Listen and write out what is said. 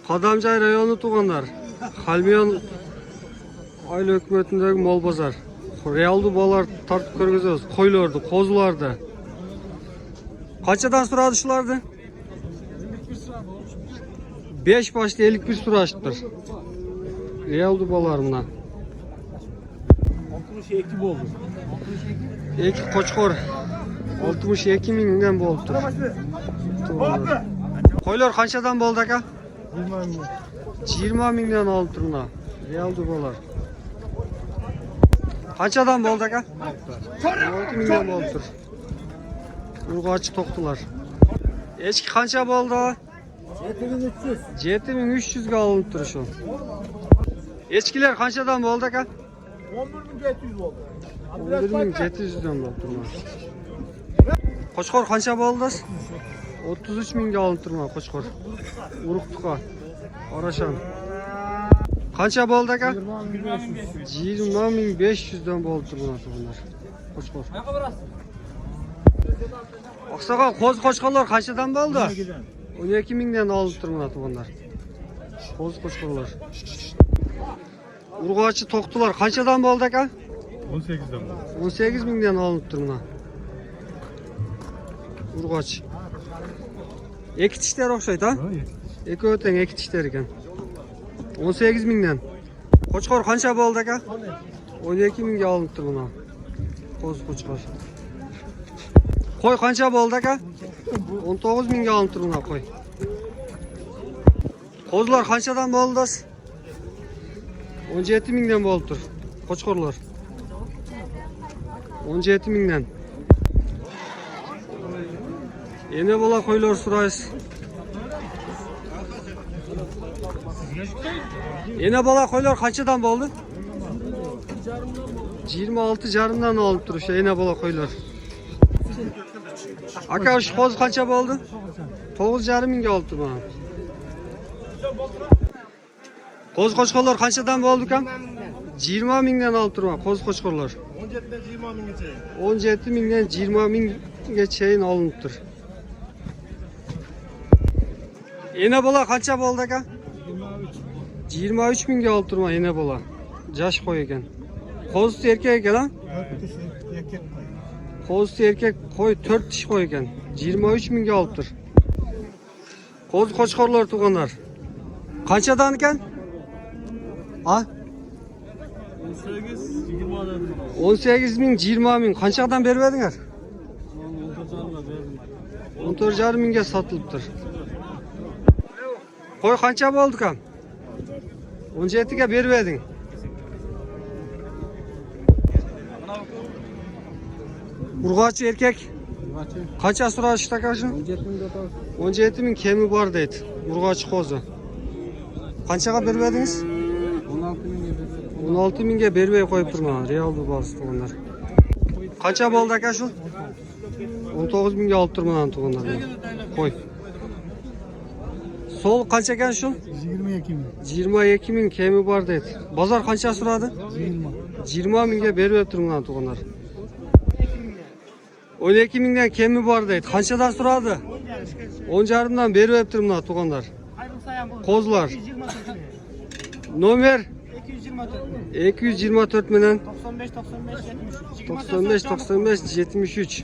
Qadamjay rayonu tuğanlar. Halmiyon aile hükümetindeki mol bazar. Realdu balar tartıp körgözüyoruz. Koylardı, kozlardı. Kaçadan suradı şulardı? 5 başta 51 sura açtılar. Realdu balarımdan. 62 oldu. Eki koçkor. 62 mingden boldu. Koylar kaçadan boldu aka? 20 mingden oldu turna. Realdu balar. Kaçadan boldu aka? 16 mingden boldu. Urgaçı toktular. Eski kança boldu? 7300. 7300'ge alınıp tur şu. Eskiler kançadan boldu aka? 11700 oldu. 11700'den boldu turna. Koçkor kança boldu? 33 mingge alınıp turma koçkor. Uruktuka. Araşan. Kança boldu aka? 20500'den boldu turma bunlar. Koçkor. Oksaka koz koçkorlar kaçadan boldu? 12 mingden alınıp turma bunlar. Koz koçkorlar. Urgaçı toktular kaçadan boldu aka? 18'den oldu. 18 mingden alınıp turma. Urgaç. Eki tişler okşaydı ha? Eki öten eki tişler eken. 18 mingden. Koçkor kança boldu aka? 12 mingge alınıptır buna. Koz koçkor. Koy kança boldu aka? 19 mingge alınıptır buna koy. Kozlar kançadan boldu? 17 mingden boldur. Koçkorlar. 17 mingden. Ene bola koylar surayız. Ene bola koylar kaçadan boldu? 26 jarımdan alıp duruşu ene bola koylar. Aka şu koz kaça boldu? 9 jarım mingge alıp durma. Koz koçkorlar kaçadan boldu kam? 20 mingden alıp durma koz koçkorlar. 17 mingden 20 mingge çeyin alınıptır. Ene bola kaça boldu aka? 23 mingge alıp durma ene bola. Jaş koy eken. Koz erkek eken ha? Koz erkek koy 4 diş koy eken. 23 mingge alıptır. Koz koçkorlar tuğanlar. Kaçadan eken? Ha? 18 ming 20 ming. Kaçadan beribediңер? 14,5 mingge satılıptır. Koy kança boldu kam? 17'ge beribediň. Urgaçı erkek. Kaça suraştı akaşın? 17 ming kemi var deydi. Urgaçı kozu. Kançaga beribediňiz? 16 mingge berbey koyup durma. Realdu balısı tuğanlar. Kaça boldu aka şu? 19 mingge alıp durmadan tuğanlar. Koy. Sol kança eken şu? 22 bin. 22 ming kemi var deydi. Bazar kança suradı? 20 mingge berbey durmadan tuğanlar. 12 mingden kemi var deydi. Kançadan suradı? 10 jarımdan berbey durmadan tuğanlar. Kozlar. Nomer 224 menen 95 95 73. 95 95 73.